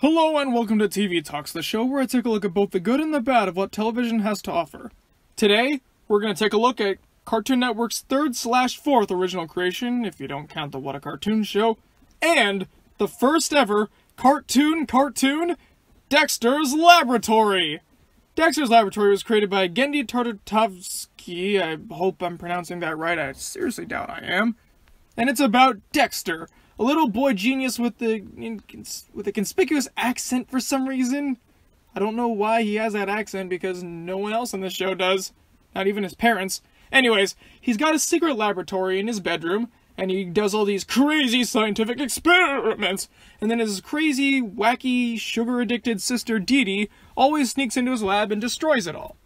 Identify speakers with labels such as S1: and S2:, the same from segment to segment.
S1: Hello and welcome to TV Talks, the show where I take a look at both the good and the bad of what television has to offer. Today, we're going to take a look at Cartoon Network's third/fourth original creation, if you don't count the What a Cartoon show, and the first ever cartoon, Dexter's Laboratory. Dexter's Laboratory was created by Genndy Tartakovsky. I hope I'm pronouncing that right. I seriously doubt I am. And it's about Dexter, a little boy genius with a conspicuous accent for some reason. I don't know why he has that accent, because no one else on this show does. Not even his parents. Anyways, he's got a secret laboratory in his bedroom, and he does all these crazy scientific experiments. And then his crazy, wacky, sugar-addicted sister Dee Dee always sneaks into his lab and destroys it all.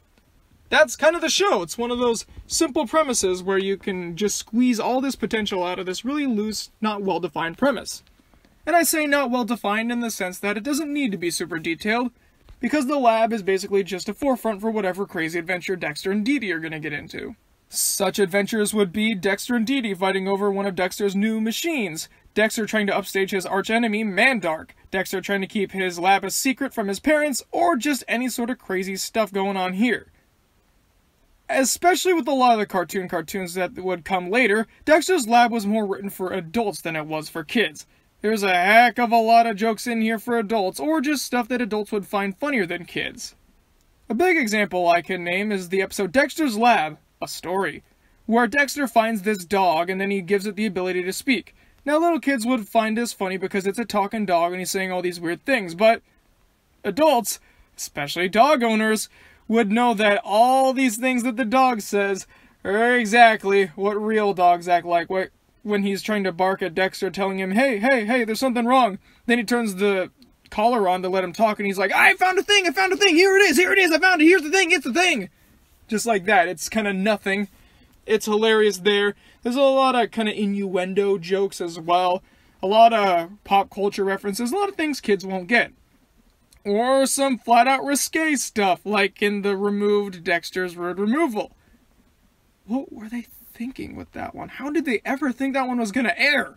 S1: That's kind of the show. It's one of those simple premises where you can just squeeze all this potential out of this really loose, not well-defined premise. And I say not well-defined in the sense that it doesn't need to be super detailed, because the lab is basically just a forefront for whatever crazy adventure Dexter and Dee Dee are going to get into. Such adventures would be Dexter and Dee Dee fighting over one of Dexter's new machines, Dexter trying to upstage his archenemy Mandark, Dexter trying to keep his lab a secret from his parents, or just any sort of crazy stuff going on here. Especially with a lot of the cartoons that would come later, Dexter's Lab was more written for adults than it was for kids. There's a heck of a lot of jokes in here for adults, or just stuff that adults would find funnier than kids. A big example I can name is the episode Dexter's Lab, A Story, where Dexter finds this dog and then he gives it the ability to speak. Now little kids would find this funny because it's a talking dog and he's saying all these weird things, but adults, especially dog owners, would know that all these things that the dog says are exactly what real dogs act like. When he's trying to bark at Dexter, telling him, hey, there's something wrong. Then he turns the collar on to let him talk, and he's like, I found a thing, here it is, I found it, here's the thing, it's the thing. Just like that, it's kind of nothing. It's hilarious there. There's a lot of kind of innuendo jokes as well. A lot of pop culture references, a lot of things kids won't get. Or some flat-out risque stuff, like in the removed Dexter's Word Removal. What were they thinking with that one? How did they ever think that one was going to air?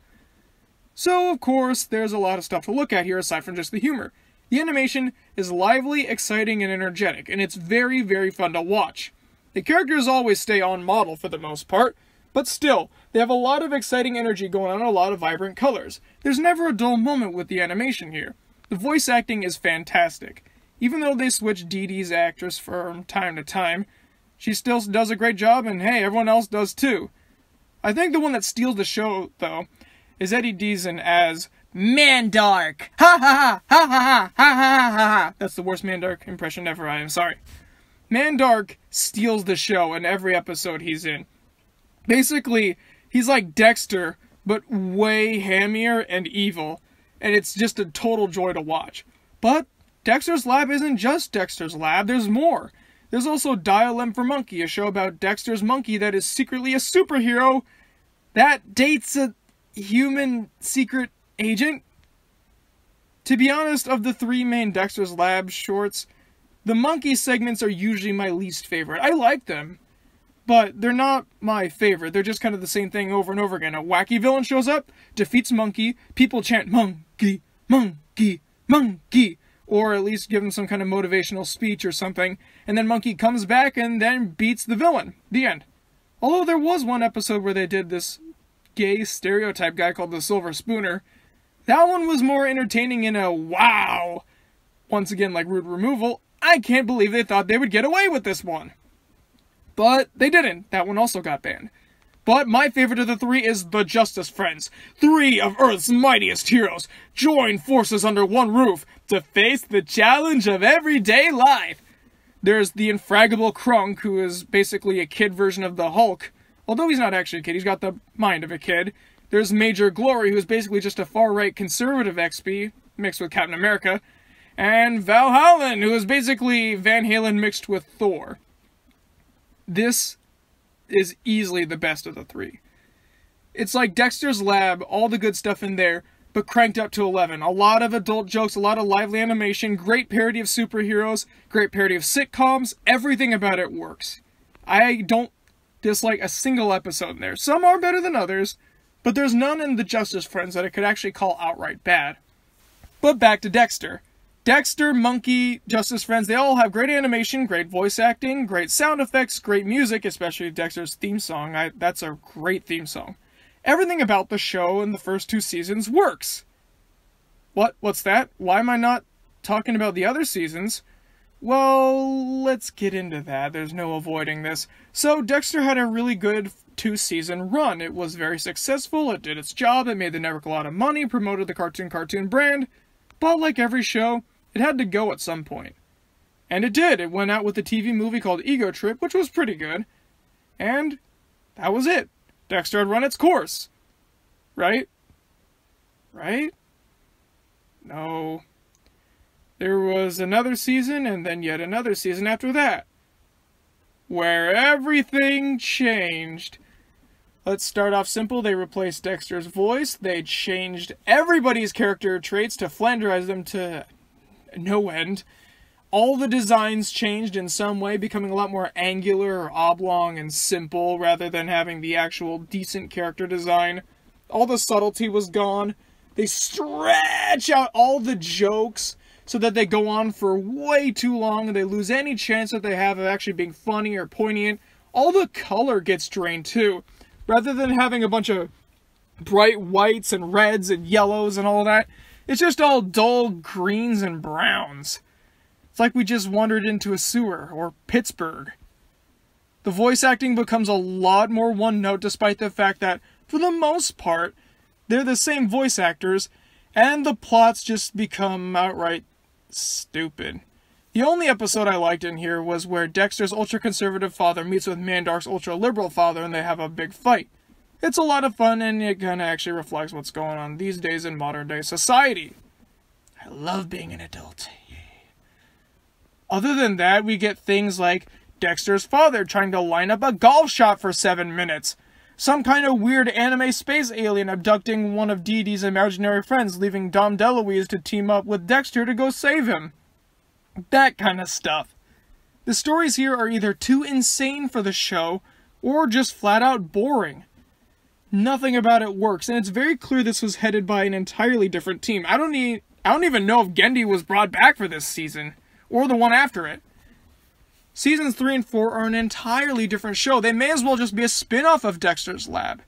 S1: So, of course, there's a lot of stuff to look at here aside from just the humor. The animation is lively, exciting, and energetic, and it's very, very fun to watch. The characters always stay on model for the most part, but still, they have a lot of exciting energy going on and a lot of vibrant colors. There's never a dull moment with the animation here. The voice acting is fantastic. Even though they switch Dee Dee's actress from time to time, she still does a great job, and hey, everyone else does too. I think the one that steals the show, though, is Eddie Deason as Mandark. Ha ha ha ha ha ha ha ha ha. That's the worst Mandark impression ever, I am sorry. Mandark steals the show in every episode he's in. Basically, he's like Dexter, but way hammier and evil. And it's just a total joy to watch. But Dexter's Lab isn't just Dexter's Lab, there's more. There's also Dial M for Monkey, a show about Dexter's monkey that is secretly a superhero that dates a human secret agent. To be honest, of the three main Dexter's Lab shorts, the monkey segments are usually my least favorite. I like them, but they're not my favorite. They're just kind of the same thing over and over again. A wacky villain shows up, defeats Monkey, people chant Monkey, Monkey, Monkey, or at least give him some kind of motivational speech or something, and then Monkey comes back and then beats the villain. The end. Although there was one episode where they did this gay stereotype guy called the Silver Spooner. That one was more entertaining in a wow. Once again, like Rude Removal, I can't believe they thought they would get away with this one. But they didn't. That one also got banned. But my favorite of the three is the Justice Friends. Three of Earth's mightiest heroes join forces under one roof to face the challenge of everyday life. There's the infraggable Krunk, who is basically a kid version of the Hulk. Although he's not actually a kid, he's got the mind of a kid. There's Major Glory, who's basically just a far-right conservative XP, mixed with Captain America. And Valhallen, who is basically Van Halen mixed with Thor. This is easily the best of the three. It's like Dexter's Lab, all the good stuff in there, but cranked up to 11. A lot of adult jokes, a lot of lively animation, great parody of superheroes, great parody of sitcoms, everything about it works. I don't dislike a single episode in there. Some are better than others, but there's none in the Justice Friends that I could actually call outright bad. But back to Dexter. Dexter, Monkey, Justice Friends, they all have great animation, great voice acting, great sound effects, great music, especially Dexter's theme song. That's a great theme song. Everything about the show in the first 2 seasons works. What's that? Why am I not talking about the other seasons? Well, let's get into that. There's no avoiding this. So, Dexter had a really good 2-season run. It was very successful, it did its job, it made the network a lot of money, promoted the cartoon brand, but like every show, it had to go at some point. And it did. It went out with a TV movie called Ego Trip, which was pretty good. And that was it. Dexter had run its course. Right? Right? No. There was another season, and then yet another season after that, where everything changed. Let's start off simple. They replaced Dexter's voice. They changed everybody's character traits to Flanderize them to no end. All the designs changed in some way, becoming a lot more angular or oblong and simple, rather than having the actual decent character design. All the subtlety was gone. They stretch out all the jokes so that they go on for way too long and they lose any chance that they have of actually being funny or poignant. All the color gets drained too. Rather than having a bunch of bright whites and reds and yellows and all that, it's just all dull greens and browns. It's like we just wandered into a sewer, or Pittsburgh. The voice acting becomes a lot more one-note, despite the fact that, for the most part, they're the same voice actors, and the plots just become outright stupid. The only episode I liked in here was where Dexter's ultra-conservative father meets with Mandark's ultra-liberal father and they have a big fight. It's a lot of fun and it kinda actually reflects what's going on these days in modern-day society. I love being an adult. Other than that, we get things like Dexter's father trying to line up a golf shot for 7 minutes. Some kind of weird anime space alien abducting one of Dee Dee's imaginary friends, leaving Dom DeLuise to team up with Dexter to go save him. That kind of stuff. The stories here are either too insane for the show, or just flat out boring. Nothing about it works, and it's very clear this was headed by an entirely different team. I don't even know if Gendy was brought back for this season, or the one after it. Seasons 3 and 4 are an entirely different show. They may as well just be a spin-off of Dexter's Lab.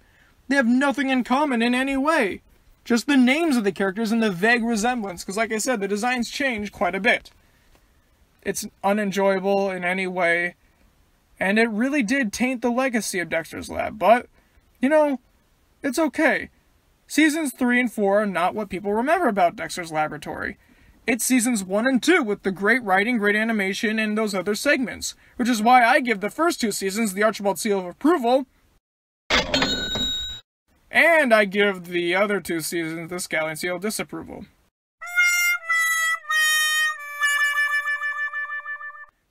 S1: They have nothing in common in any way. Just the names of the characters and the vague resemblance, because like I said, the designs change quite a bit. It's unenjoyable in any way, and it really did taint the legacy of Dexter's Lab, but, you know, it's okay. Seasons 3 and 4 are not what people remember about Dexter's Laboratory. It's seasons 1 and 2 with the great writing, great animation, and those other segments, which is why I give the first 2 seasons the Archibald Seal of Approval, and I give the other 2 seasons the Scallion Seal of Disapproval.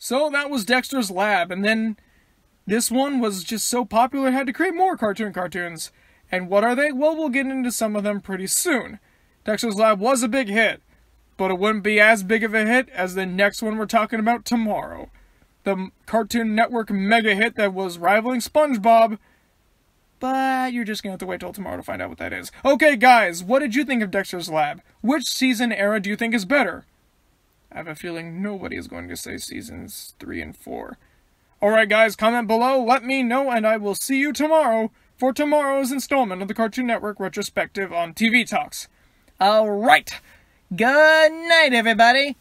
S1: So that was Dexter's Lab, and then this one was just so popular it had to create more cartoons. And what are they? Well, we'll get into some of them pretty soon. Dexter's Lab was a big hit, but it wouldn't be as big of a hit as the next one we're talking about tomorrow. The Cartoon Network mega hit that was rivaling SpongeBob, but you're just gonna have to wait till tomorrow to find out what that is. Okay guys, what did you think of Dexter's Lab? Which season era do you think is better? I have a feeling nobody is going to say seasons 3 and 4. Alright guys, comment below, let me know, and I will see you tomorrow for tomorrow's installment of the Cartoon Network retrospective on TV Talks. Alright, good night everybody!